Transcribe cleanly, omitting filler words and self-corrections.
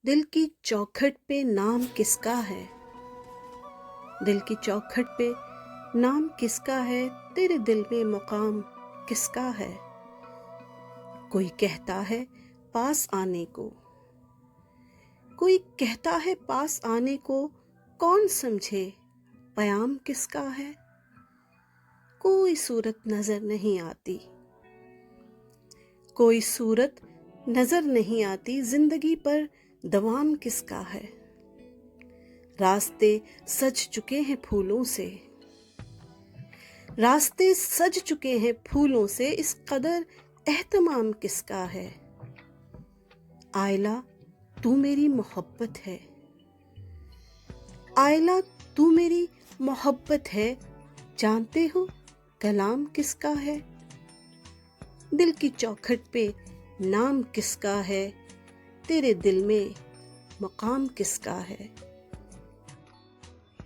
دل کی چوکھٹ پہ نام کس کا ہے؟ دل کی چوکھٹ پہ نام کس کا ہے؟ تیرے دل میں مقام کس کا ہے؟ کوئی کہتا ہے پاس آنے کو، کوئی کہتا ہے پاس آنے کو، کون سمجھے پیام کس کا ہے؟ کوئی صورت نظر نہیں آتی، کوئی صورت نظر نہیں آتی، زندگی پر دوام کس کا ہے؟ راستے سج چکے ہیں پھولوں سے، راستے سج چکے ہیں پھولوں سے، اس قدر اہتمام کس کا ہے؟ آئلہ تو میری محبت ہے، آئلہ تو میری محبت ہے، جانتے ہو کلام کس کا ہے؟ دل کی چوکھٹ پہ نام کس کا ہے؟ تیرے دل میں مقام کس کا ہے؟